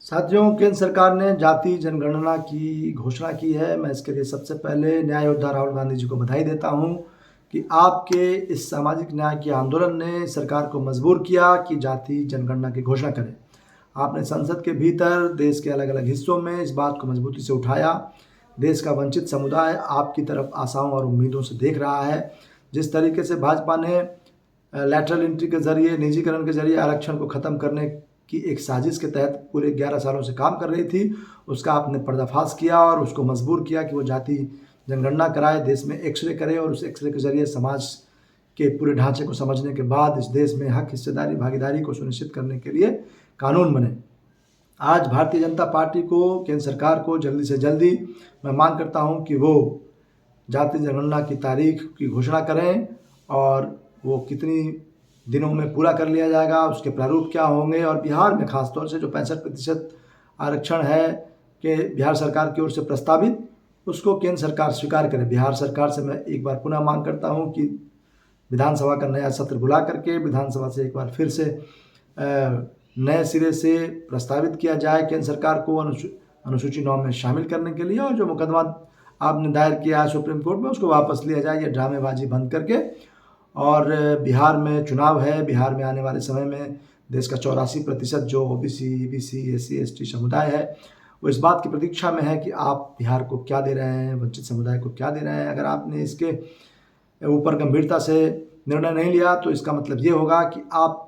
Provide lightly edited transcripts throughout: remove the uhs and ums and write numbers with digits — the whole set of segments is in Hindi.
साथियों, केंद्र सरकार ने जाति जनगणना की घोषणा की है। मैं इसके लिए सबसे पहले न्याय योद्धा राहुल गांधी जी को बधाई देता हूं कि आपके इस सामाजिक न्याय के आंदोलन ने सरकार को मजबूर किया कि जाति जनगणना की घोषणा करें। आपने संसद के भीतर देश के अलग अलग हिस्सों में इस बात को मजबूती से उठाया। देश का वंचित समुदाय आपकी तरफ आशाओं और उम्मीदों से देख रहा है। जिस तरीके से भाजपा ने लैटरल एंट्री के जरिए, निजीकरण के जरिए आरक्षण को ख़त्म करने की एक साजिश के तहत पूरे 11 सालों से काम कर रही थी, उसका आपने पर्दाफाश किया और उसको मजबूर किया कि वो जाति जनगणना कराए, देश में एक्सरे करे और उस एक्सरे के जरिए समाज के पूरे ढांचे को समझने के बाद इस देश में हक, हिस्सेदारी, भागीदारी को सुनिश्चित करने के लिए कानून बने। आज भारतीय जनता पार्टी को, केंद्र सरकार को जल्दी से जल्दी मैं मांग करता हूं कि वो जाति जनगणना की तारीख की घोषणा करें और वो कितनी दिनों में पूरा कर लिया जाएगा, उसके प्रारूप क्या होंगे। और बिहार में खासतौर से जो 65% आरक्षण है कि बिहार सरकार की ओर से प्रस्तावित, उसको केंद्र सरकार स्वीकार करे। बिहार सरकार से मैं एक बार पुनः मांग करता हूं कि विधानसभा का नया सत्र बुला करके विधानसभा से एक बार फिर से नए सिरे से प्रस्तावित किया जाए केंद्र सरकार को अनुसूची 9 में शामिल करने के लिए, और जो मुकदमा आपने दायर किया है सुप्रीम कोर्ट में उसको वापस लिया जाए, ये ड्रामेबाजी बंद करके। और बिहार में चुनाव है, बिहार में आने वाले समय में देश का 84% जो ओबीसी, ईबीसी, एससी, एसटी समुदाय है, वो इस बात की प्रतीक्षा में है कि आप बिहार को क्या दे रहे हैं, वंचित समुदाय को क्या दे रहे हैं। अगर आपने इसके ऊपर गंभीरता से निर्णय नहीं लिया तो इसका मतलब ये होगा कि आप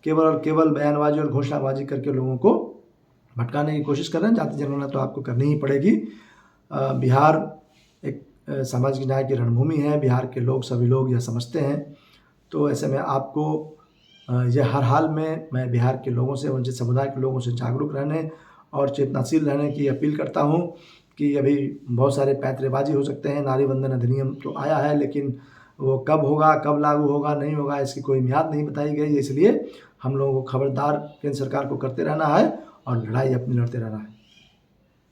केवल और केवल बयानबाजी और घोषणाबाजी करके लोगों को भटकाने की कोशिश कर रहे हैं। जाति जनगणना तो आपको करनी ही पड़ेगी। बिहार एक सामाजिक न्याय की रणभूमि है, बिहार के लोग, सभी लोग यह समझते हैं। तो ऐसे में आपको यह हर हाल में मैं बिहार के लोगों से, वंचित समुदाय के लोगों से जागरूक रहने और चेतनाशील रहने की अपील करता हूं कि अभी बहुत सारे पैंतरेबाजी हो सकते हैं। नारी वंदन अधिनियम तो आया है, लेकिन वो कब होगा, कब लागू होगा, नहीं होगा, इसकी कोई मियाद नहीं बताई गई है। इसलिए हम लोगों को खबरदार केंद्र सरकार को करते रहना है और लड़ाई अपनी लड़ते रहना है।